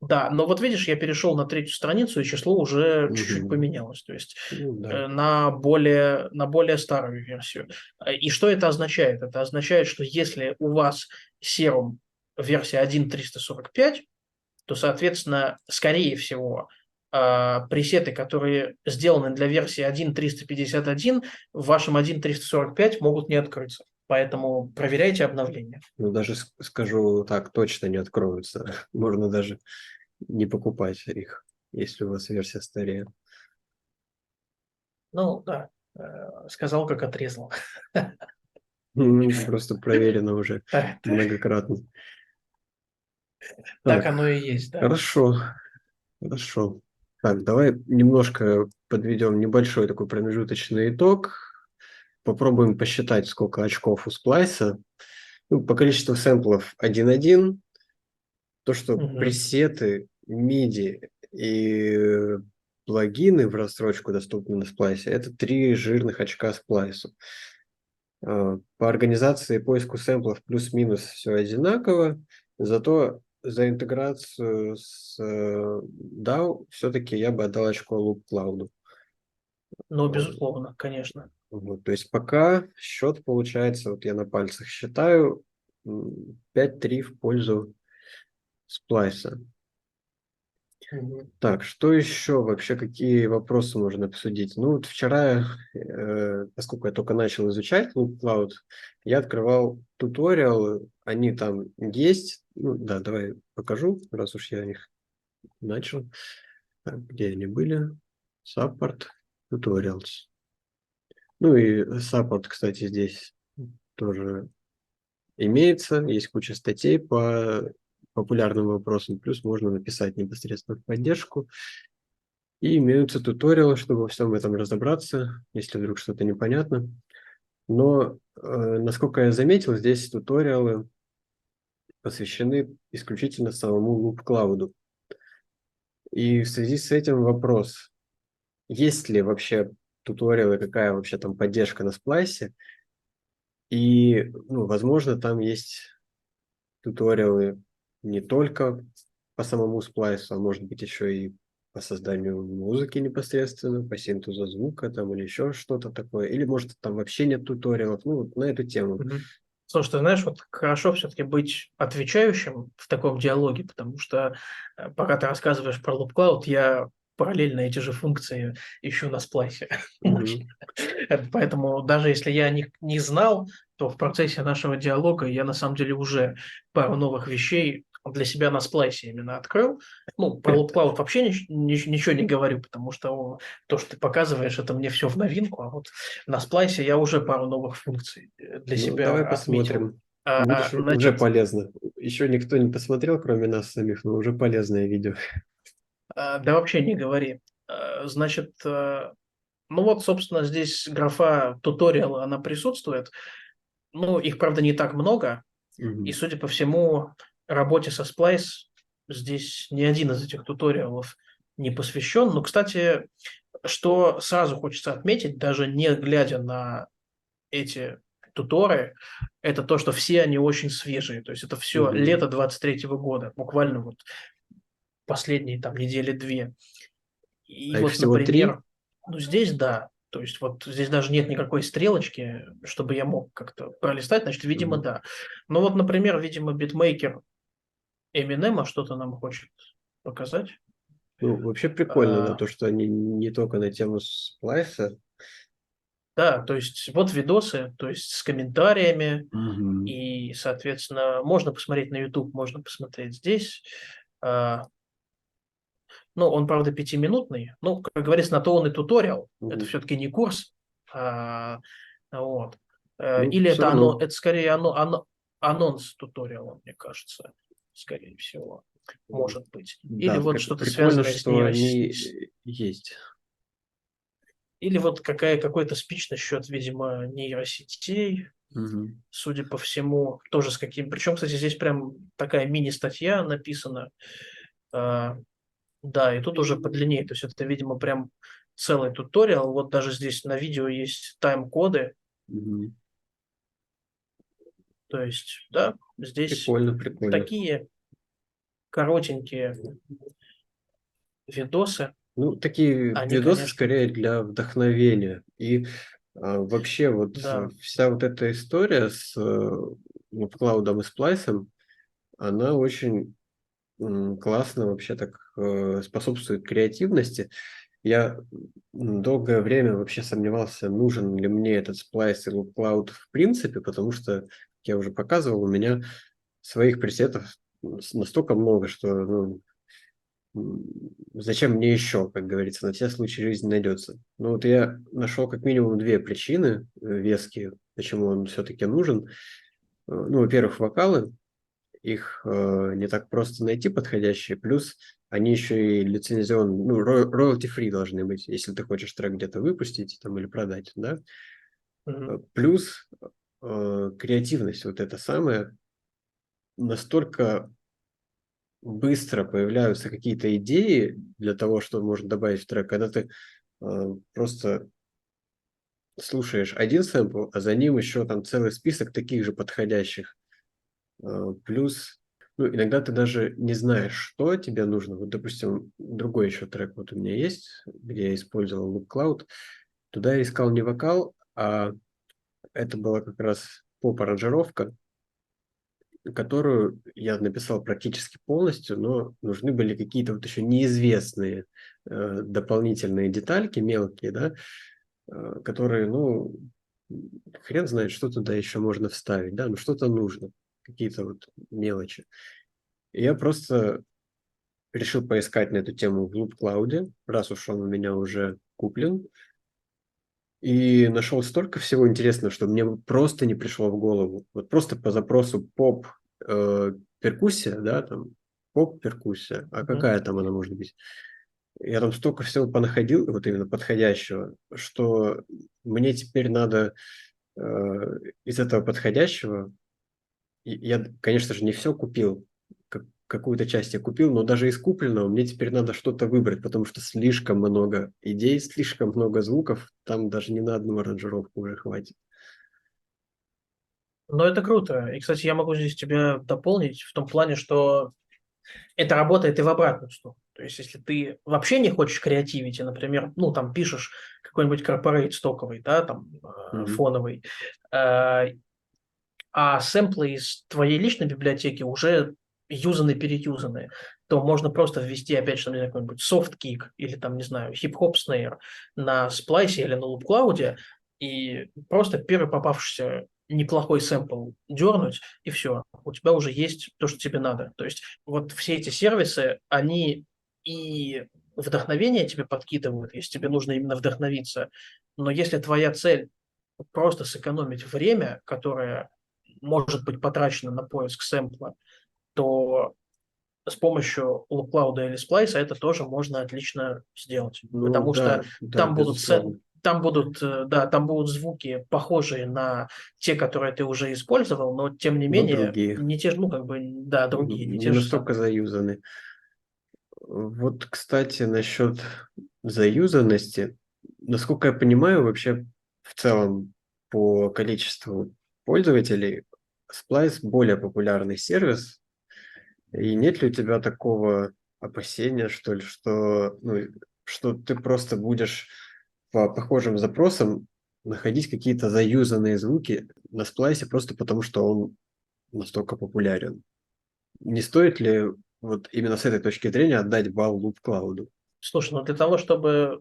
Да, но вот видишь, я перешел на третью страницу, и число уже чуть-чуть Мгм. поменялось, то есть Ну, да. на более старую версию. И что это означает? Это означает, что если у вас серум версия 1.345, то, соответственно, скорее всего, пресеты, которые сделаны для версии 1.351, в вашем 1.345 могут не открыться. Поэтому проверяйте обновления. Ну, даже скажу так, точно не откроются. Можно даже не покупать их, если у вас версия старее. Ну, да, сказал, как отрезал. Просто проверено уже Так, многократно. так Так, оно и есть, да. хорошо, хорошо. Так, давай немножко подведем небольшой такой промежуточный итог. Попробуем посчитать, сколько очков у сплайса. Ну, по количеству сэмплов 1.1. То, что Мгм. пресеты, MIDI и плагины в рассрочку доступны на сплайсе, это 3 жирных очка сплайсу. По организации и поиску сэмплов плюс-минус все одинаково, зато за интеграцию с DAW все-таки я бы отдал очко Loop Cloud. Ну, безусловно, конечно. Вот, то есть пока счет получается, вот я на пальцах считаю, 5-3 в пользу сплайса. Мгм. Так, что еще вообще, какие вопросы можно обсудить? Ну, вот вчера, поскольку я только начал изучать Loop Cloud, я открывал туториалы, они там есть. Ну, да, давай покажу, раз уж я их начал. Так, где они были? Support, Tutorials. Ну и Support, кстати, здесь тоже имеется, есть куча статей по популярным вопросам, плюс можно написать непосредственно в поддержку. И имеются туториалы, чтобы во всем этом разобраться, если вдруг что-то непонятно. Но, насколько я заметил, здесь туториалы посвящены исключительно самому Loop Cloud. И в связи с этим вопрос, есть ли вообще туториалы, какая вообще там поддержка на сплайсе? И, ну, возможно, там есть туториалы не только по самому сплайсу, а может быть еще и по созданию музыки непосредственно, по синтезу звука там или еще что-то такое. Или может там вообще нет туториалов, ну вот на эту тему. Мгм. Слушай, ты знаешь, вот хорошо все-таки быть отвечающим в таком диалоге, потому что пока ты рассказываешь про Loop Cloud, я параллельно эти же функции ищу на сплайсе. Мгм. Поэтому даже если я не знал, то в процессе нашего диалога я на самом деле уже пару новых вещей для себя на сплайсе именно открыл. Ну, про Loop Cloud вообще ничего не говорю, потому что то, что ты показываешь, это мне все в новинку, а вот на сплайсе я уже пару новых функций для Ну, давай себя отметил. посмотрим. Видишь, уже Значит, полезно. Еще никто не посмотрел, кроме нас самих, но уже полезное видео. да вообще не говори. Значит, ну вот, собственно, здесь графа туториала, она присутствует. Ну, их, правда, не так много. И, Мгм. судя по всему, работе со Splice здесь ни один из этих туториалов не посвящен. Но, кстати, что сразу хочется отметить, даже не глядя на эти туторы, это то, что все они очень свежие. То есть это все Мгм. лето 23 года, буквально вот последние там недели две. И А их вот, всего 3? например, ну здесь да, то есть вот здесь даже нет никакой стрелочки, чтобы я мог как-то пролистать, значит, видимо, да. Но вот, например, видимо, битмейкер Эминема что-то нам хочет показать. Ну, вообще прикольно, да, то, что они не только на тему сплайса. Да, то есть вот видосы, то есть с комментариями, Мгм. и, соответственно, можно посмотреть на YouTube, можно посмотреть здесь. Ну, он, правда, 5-минутный. Ну, как говорится, на то он и туториал. Это Мгм. все-таки не курс. А, вот. Ну, Или все это равно. это скорее анонс туториала, мне кажется, скорее всего, может быть. Или Да, вот это что-то прикольно, связанное с что они нейросетью. есть. Или вот какой-то спич насчет, видимо, нейросетей, Мгм. судя по всему, тоже с каким... Причем, кстати, здесь прям такая мини-статья написана. А, Да, и тут уже подлиннее. То есть это, видимо, прям целый туториал. Вот даже здесь на видео есть тайм-коды. Мгм. То есть, да, здесь Прикольно, прикольно. такие коротенькие видосы. Ну, такие Они, видосы конечно, скорее для вдохновения. И вообще вот да. вся вот эта история с клаудом и сплайсом, она очень классно вообще так способствует креативности. Я долгое время вообще сомневался, нужен ли мне этот сплайс и loop cloud в принципе, потому что, как я уже показывал, у меня своих пресетов настолько много, что зачем мне еще, как говорится, на все случаи жизни найдется. Ну вот я нашел как минимум две причины веские, почему он все-таки нужен. Ну, во-первых, вокалы, их не так просто найти подходящие, плюс они еще и лицензионные, ну, royalty-free должны быть, если ты хочешь трек где-то выпустить там, или продать, да. Мгм. Плюс креативность вот это самое, настолько быстро появляются какие-то идеи для того, что можно добавить в трек, когда ты просто слушаешь один сэмпл, а за ним еще там целый список таких же подходящих. Плюс, ну, иногда ты даже не знаешь, что тебе нужно. Вот, допустим, другой еще трек вот у меня есть, где я использовал Loop Cloud. Туда я искал не вокал, а это была как раз поп-аранжировка, которую я написал практически полностью, но нужны были какие-то вот еще неизвестные дополнительные детальки мелкие, да, которые, ну, хрен знает, что туда еще можно вставить, да, но что-то нужно, какие-то вот мелочи. И я просто решил поискать на эту тему в Loop Cloud, раз уж он у меня уже куплен, и нашел столько всего интересного, что мне просто не пришло в голову. Вот просто по запросу поп перкуссия, да, там поп перкуссия, а Мгм. какая там она может быть? Я там столько всего понаходил, вот именно подходящего, что мне теперь надо э, из этого подходящего, я, конечно же, не все купил, какую-то часть я купил, но даже из купленного мне теперь надо что-то выбрать, потому что слишком много идей, слишком много звуков, там даже не на одну аранжировку уже хватит. Но это круто. И, кстати, я могу здесь тебя дополнить в том плане, что это работает и в обратную сторону. То есть, если ты вообще не хочешь креативить, и, например, ну, там пишешь какой-нибудь корпорейт стоковый, да, там, Мгм. фоновый, э, а сэмплы из твоей личной библиотеки уже юзаны-переюзаны, то можно просто ввести, опять же, там, не знаю, какой-нибудь софт-кик или, там, не знаю, хип-хоп снейр на сплайсе или на луп-клауде и просто первый попавшийся неплохой сэмпл дернуть, и все, у тебя уже есть то, что тебе надо. То есть вот все эти сервисы, они и вдохновение тебе подкидывают, если тебе нужно именно вдохновиться, но если твоя цель просто сэкономить время, которое может быть потрачено на поиск сэмпла, то с помощью луп-клауда или сплайса это тоже можно отлично сделать. Ну Потому что да, да, там будут, безусловно. там будут звуки похожие на те, которые ты уже использовал, но тем не Но менее другие не те же, ну как бы, да, другие, не не те же настолько самые. заюзаны. Вот, кстати, насчет заюзанности, насколько я понимаю, вообще в целом по количеству пользователей Splice более популярный сервис. И нет ли у тебя такого опасения, что ли, что, ну, что ты просто будешь по похожим запросам находить какие-то заюзанные звуки на сплайсе просто потому, что он настолько популярен? Не стоит ли вот именно с этой точки зрения отдать балл Loop Cloud? Слушай, ну для того, чтобы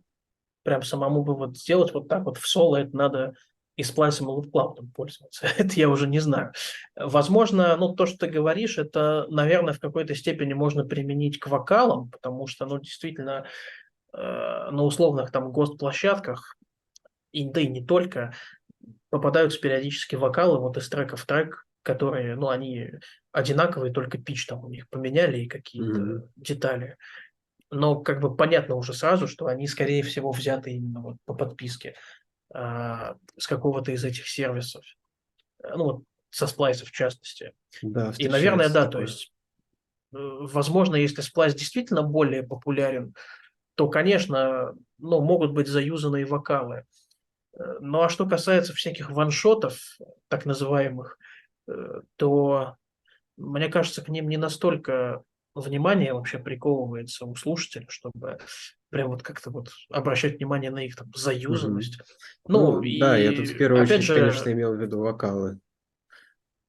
прям самому бы вот сделать вот так вот в соло, это надо и сплайсом и лупклаудом пользоваться. Это я уже не знаю. Возможно, ну, то, что ты говоришь, это, наверное, в какой-то степени можно применить к вокалам, потому что, ну, действительно, на условных там ГОСТ-площадках, и, да и не только, попадаются периодически вокалы вот из трека в трек, которые, ну, они одинаковые, только пич там у них поменяли и какие-то детали. Но как бы понятно уже сразу, что они, скорее всего, взяты именно вот по подписке с какого-то из этих сервисов. Ну, вот со сплайсов в частности. Да, И, наверное, встречается да, то такое. есть, возможно, если сплайс действительно более популярен, то, конечно, ну, могут быть заюзанные вокалы. Ну, а что касается всяких ваншотов, так называемых, то, мне кажется, к ним не настолько внимание вообще приковывается у слушателя, чтобы прям вот как-то вот обращать внимание на их там Мгм. заюзанность. Ну, Ну, да, я тут в и первую опять очередь, конечно, же, имел в виду вокалы.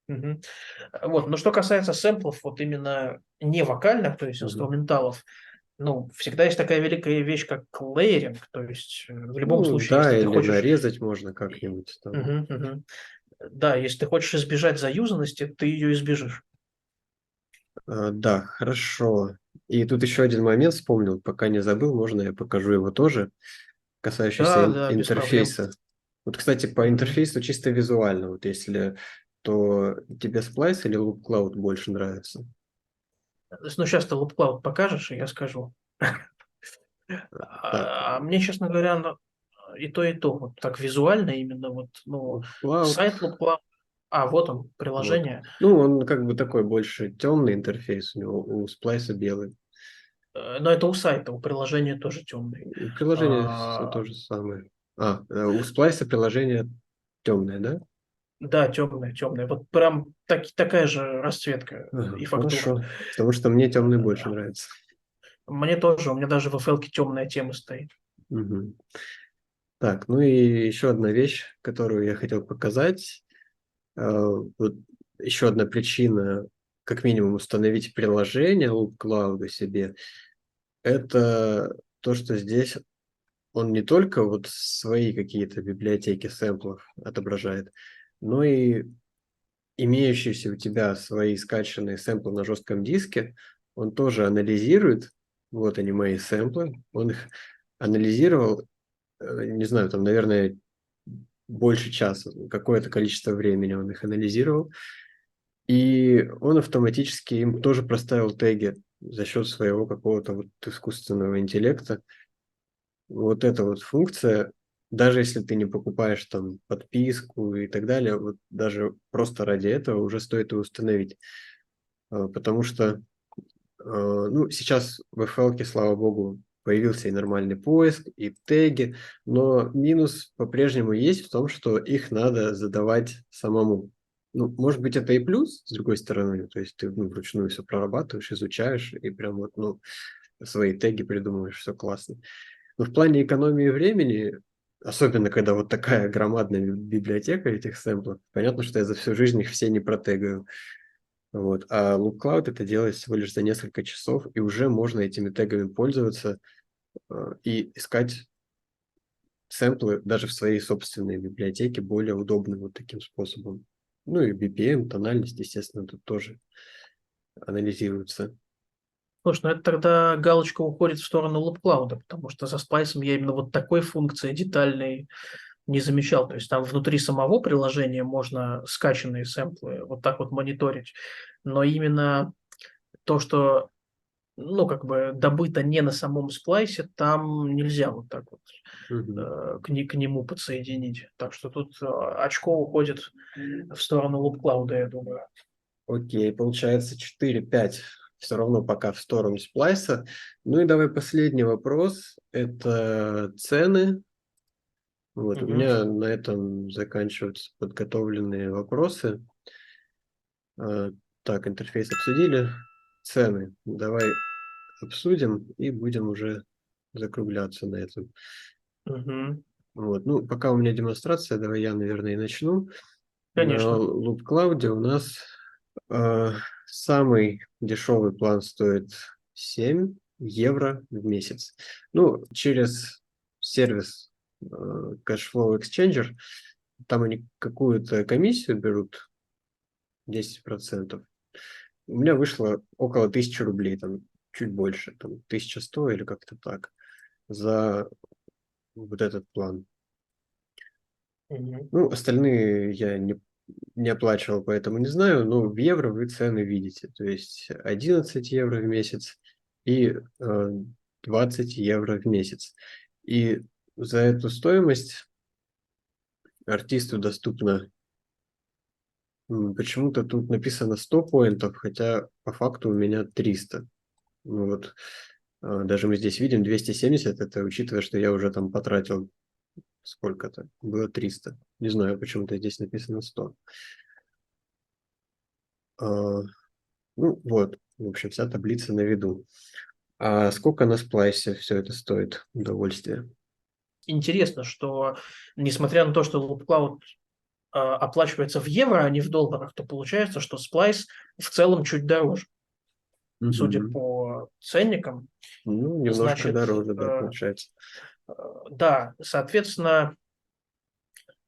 мгм. Вот, но что касается сэмплов, вот именно не вокальных, то есть Мгм. инструменталов, ну, всегда есть такая великая вещь, как лейеринг, то есть в любом Ну, случае, да, если ты или хочешь... нарезать можно как-нибудь там. Мгм, мгм. Да, если ты хочешь избежать заюзанности, ты ее избежишь. Да, хорошо. И тут еще один момент вспомнил, пока не забыл, можно я покажу его тоже, касающийся Да, да, без проблем. интерфейса. Вот, кстати, по Мгм. интерфейсу чисто визуально, вот если, то тебе Splice или Loop Cloud больше нравится? Ну, сейчас ты LoopCloud покажешь, и я скажу. Так, А мне, честно говоря, и то. Вот так визуально именно вот, ну, Loop Cloud, сайт LoopCloud. А, вот он, вот. приложение. Ну, он как бы такой больше темный интерфейс, у него у Splice белый. Но это у сайта, у приложения тоже темный. Приложение все то же самое. У Splice приложение темное, да? Да, темная, темная. Вот прям такая же расцветка Ага, и фактура. хорошо, потому что мне темный больше нравится. Мне тоже, у меня даже в FL темная тема стоит. Мгм. Так, ну и еще одна вещь, которую я хотел показать. Вот еще одна причина, как минимум, установить приложение Loop Cloud себе, это то, что здесь он не только вот свои какие-то библиотеки сэмплов отображает, но и имеющиеся у тебя свои скачанные сэмплы на жестком диске, он тоже анализирует. Вот они, мои сэмплы. Он их анализировал, не знаю, там, наверное, больше часа, какое-то количество времени он их анализировал. И он автоматически им тоже проставил теги за счет своего какого-то вот искусственного интеллекта. Вот эта вот функция, даже если ты не покупаешь там подписку и так далее, вот даже просто ради этого уже стоит и установить. Потому что ну, сейчас в FL, слава богу, появился и нормальный поиск, и теги, но минус по-прежнему есть в том, что их надо задавать самому. Ну, может быть, это и плюс, с другой стороны, то есть ты вручную все прорабатываешь, изучаешь, и прям вот, ну, свои теги придумываешь, все классно. Но в плане экономии времени, особенно когда вот такая громадная библиотека этих сэмплов, понятно, что я за всю жизнь их все не протегаю. Вот. А Loop Cloud это делает всего лишь за несколько часов, и уже можно этими тегами пользоваться и искать сэмплы даже в своей собственной библиотеке более удобным вот таким способом. Ну и BPM, тональность, естественно, тут тоже анализируется. Слушай, ну это тогда галочка уходит в сторону LoopCloud, потому что за Splice я именно вот такой функции детальной не замечал. То есть там внутри самого приложения можно скачанные сэмплы вот так вот мониторить, но именно то, что, ну, как бы добыто не на самом сплайсе, там нельзя вот так вот Мгм. к нему подсоединить. Так что тут очко уходит в сторону LoopCloud, я думаю. Окей, получается 4-5 все равно пока в сторону сплайса. Ну и давай последний вопрос. Это цены. Вот, у Мгм. меня на этом заканчиваются подготовленные вопросы. А, Так, интерфейс обсудили. Цены. Давай обсудим и будем уже закругляться на этом. Мгм. Вот. Ну, пока у меня демонстрация, давай я, наверное, и начну. На Конечно. Loop Cloud у нас э, самый дешевый план стоит 7 евро в месяц. Ну, через сервис Cashflow Exchanger там они какую-то комиссию берут, 10%. У меня вышло около 1000 рублей, там чуть больше, там 1100 или как-то так, за вот этот план. Мгм. Ну, остальные я не оплачивал, поэтому не знаю, но в евро вы цены видите. То есть 11 евро в месяц и 20 евро в месяц. И за эту стоимость артисту доступно, почему-то тут написано 100 поинтов, хотя по факту у меня 300. Ну вот, даже мы здесь видим 270, это учитывая, что я уже там потратил сколько-то, было 300. Не знаю, почему-то здесь написано 100. А, Ну вот, в общем, вся таблица на виду. А сколько на сплайсе все это стоит? Удовольствие. Интересно, что несмотря на то, что Loop Cloud оплачивается в евро, а не в долларах, то получается, что Splice в целом чуть дороже, судя Мгм. по ценникам. Ну, немножко Значит, дороже, да, получается. да, соответственно,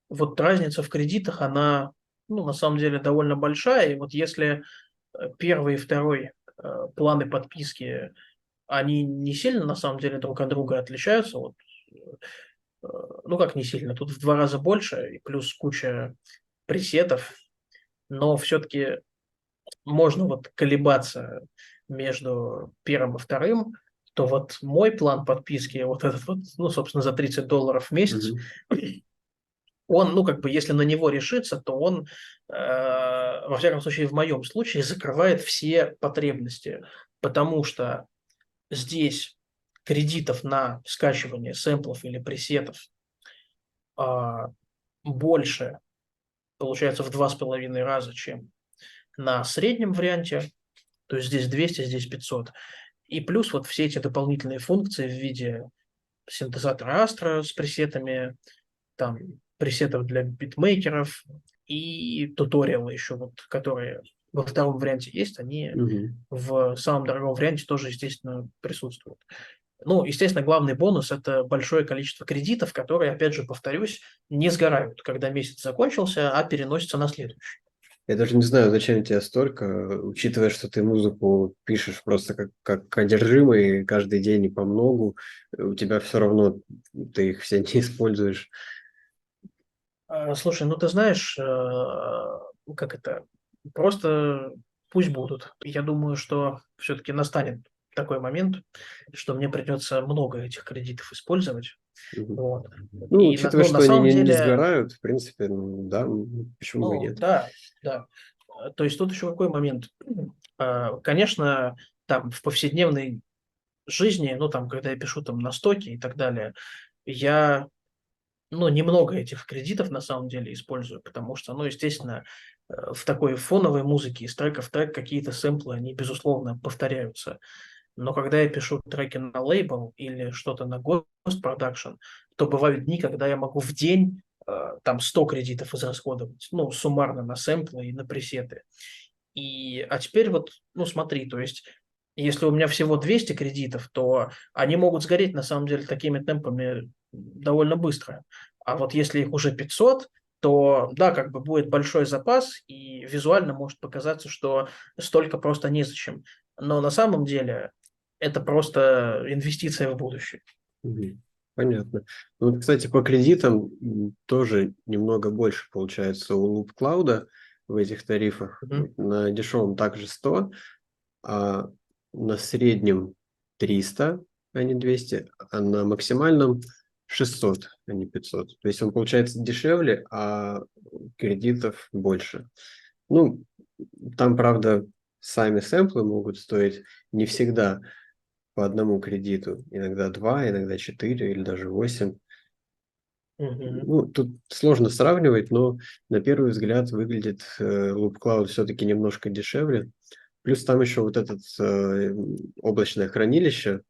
вот разница в кредитах, она, ну, на самом деле довольно большая. И вот если первый и второй планы подписки, они не сильно, на самом деле, друг от друга отличаются, вот, ну, как не сильно, тут в 2 раза больше, и плюс куча пресетов, но все-таки можно вот колебаться между первым и вторым, то вот мой план подписки, вот этот вот, ну, собственно, за $30 в месяц, Мгм. он, ну, как бы, если на него решиться, то он, во всяком случае, в моем случае, закрывает все потребности, потому что здесь кредитов на скачивание сэмплов или пресетов а, больше, получается, в 2,5 раза, чем на среднем варианте, то есть здесь 200, здесь 500. И плюс вот все эти дополнительные функции в виде синтезатора Astra с пресетами, там пресетов для битмейкеров и туториалы еще, вот, которые во втором варианте есть, они Мгм. в самом дорогом варианте тоже, естественно, присутствуют. Ну, естественно, главный бонус – это большое количество кредитов, которые, опять же, повторюсь, не сгорают, когда месяц закончился, а переносятся на следующий. Я даже не знаю, зачем тебе столько, учитывая, что ты музыку пишешь просто как одержимый, каждый день и по многу, у тебя все равно, ты их все не используешь. Слушай, ну ты знаешь, как это, просто пусть будут. Я думаю, что все-таки настанет такой момент, что мне придется много этих кредитов использовать. Мгм. Вот. Ну, И учитывая, ну, на что они самом не деле, сгорают, в принципе, ну, да, почему бы ну нет? да, да. То есть тут еще какой момент. Конечно, там в повседневной жизни, ну там, когда я пишу там на стоке и так далее, я ну, немного этих кредитов на самом деле использую, потому что, ну, естественно, в такой фоновой музыке из трека в трек какие-то сэмплы, они, безусловно, повторяются. Но когда я пишу треки на лейбл или что-то на госпродакшн, то бывают дни, когда я могу в день там 100 кредитов израсходовать, ну, суммарно на сэмплы и на пресеты. А теперь вот, ну, смотри, то есть, если у меня всего 200 кредитов, то они могут сгореть, на самом деле, такими темпами довольно быстро. А вот если их уже 500, то, да, как бы будет большой запас, и визуально может показаться, что столько просто незачем. Но на самом деле это просто инвестиция в будущее. Мгм. Понятно. Ну, вот, кстати, по кредитам тоже немного больше получается у Loop Cloud в этих тарифах. Мгм. Вот на дешевом также 100, а на среднем 300, а не 200, а на максимальном 600, а не 500. То есть он получается дешевле, а кредитов больше. Ну, там, правда, сами сэмплы могут стоить не всегда по одному кредиту. Иногда 2, иногда 4 или даже 8. Мгм. Ну, тут сложно сравнивать, но на первый взгляд выглядит Loop Cloud все-таки немножко дешевле. Плюс там еще вот этот облачное хранилище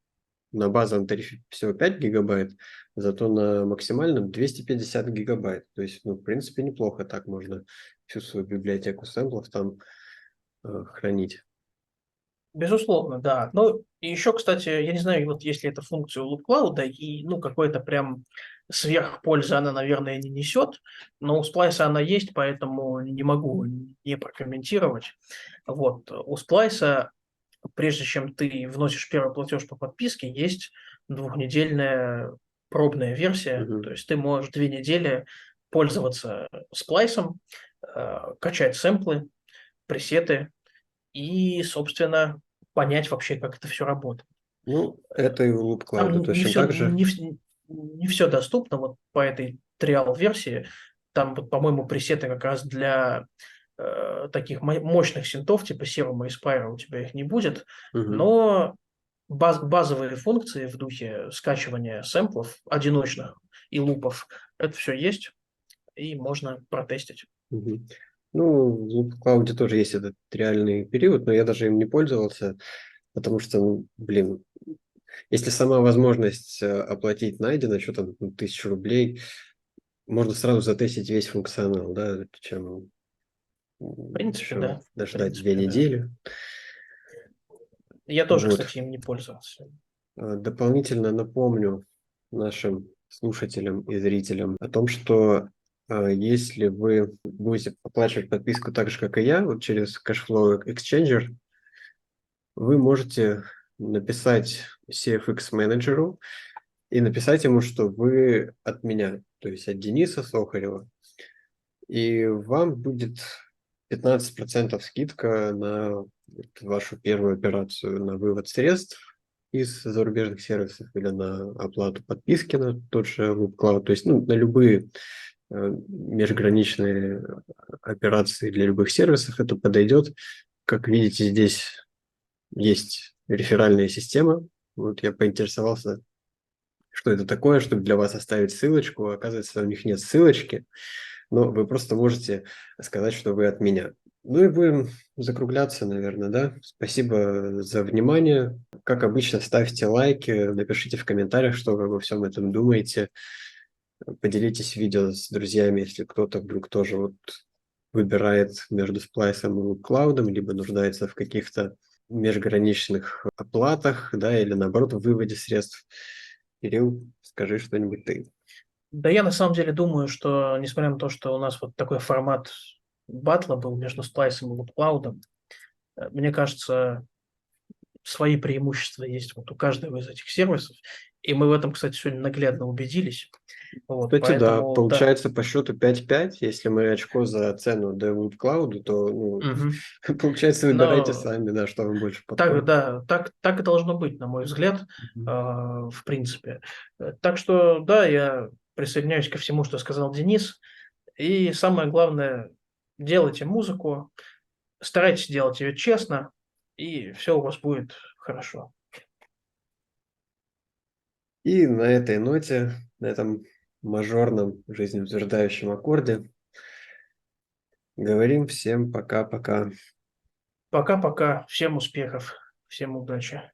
на базовом тарифе всего 5 гигабайт, зато на максимальном 250 гигабайт. То есть, ну, в принципе, неплохо так можно всю свою библиотеку сэмплов там хранить. Безусловно, да. Ну, и еще, кстати, я не знаю, вот если это функция у Loop Cloud и, ну, какой-то прям сверхпользы она, наверное, не несет, но у Splice она есть, поэтому не могу не прокомментировать. Вот. У Splice, прежде чем ты вносишь первый платеж по подписке, есть двухнедельная пробная версия, то Мгм. есть ты можешь 2 недели пользоваться Splice, качать сэмплы, пресеты и, собственно, понять вообще, как это все работает. Ну, это и у LoopCloud Там не точно все, так же. не все доступно вот по этой триал-версии. Там, вот, по-моему, пресеты как раз для таких мощных синтов, типа Serum и Spyro, у тебя их не будет. Мгм. Но базовые функции в духе скачивания сэмплов одиночных и лупов, это все есть, и можно протестить. Мгм. Ну, в LoopCloud тоже есть этот реальный период, но я даже им не пользовался, потому что, ну, блин, если сама возможность оплатить найдена, что там, 1000 рублей, можно сразу затестить весь функционал, да, чем В принципе, еще да. В дождать 2 принципе, да. недели. Я тоже, Вот. кстати, им не пользовался. Дополнительно напомню нашим слушателям и зрителям о том, что если вы будете оплачивать подписку так же, как и я, вот через Cashflow Exchanger, вы можете написать CFX менеджеру и написать ему, что вы от меня, то есть от Дениса Сохарева, и вам будет 15% скидка на вашу первую операцию на вывод средств из зарубежных сервисов или на оплату подписки на тот же LoopCloud, то есть ну, на любые межграничные операции для любых сервисов это подойдет. Как видите, здесь есть реферальная система. Вот я поинтересовался, что это такое, чтобы для вас оставить ссылочку. Оказывается, у них нет ссылочки, но вы просто можете сказать, что вы от меня. Ну и будем закругляться, наверное, да? Спасибо за внимание. Как обычно, ставьте лайки, напишите в комментариях, что вы обо всем этом думаете. Поделитесь видео с друзьями, если кто-то вдруг тоже вот выбирает между Splice и LoopCloud, либо нуждается в каких-то межграничных оплатах, да, или наоборот в выводе средств. Кирилл, скажи что-нибудь ты. Да, я на самом деле думаю, что, несмотря на то, что у нас вот такой формат батла был между Splice и LoopCloud, мне кажется, свои преимущества есть вот у каждого из этих сервисов. И мы в этом, кстати, сегодня наглядно убедились. Вот, Кстати, да, поэтому, да. получается по счету 5-5. Если мы очко за цену до Cloud, то ну, Мгм. получается выбирайте Но сами, да, что вам больше так, подходит. да, так и должно быть, на мой взгляд, Мгм. в принципе. Так что, да, я присоединяюсь ко всему, что сказал Денис. И самое главное, делайте музыку, старайтесь делать ее честно, и все у вас будет хорошо. И на этой ноте, на этом мажорном жизнеутверждающем аккорде говорим всем пока-пока. Пока-пока, всем успехов, всем удачи.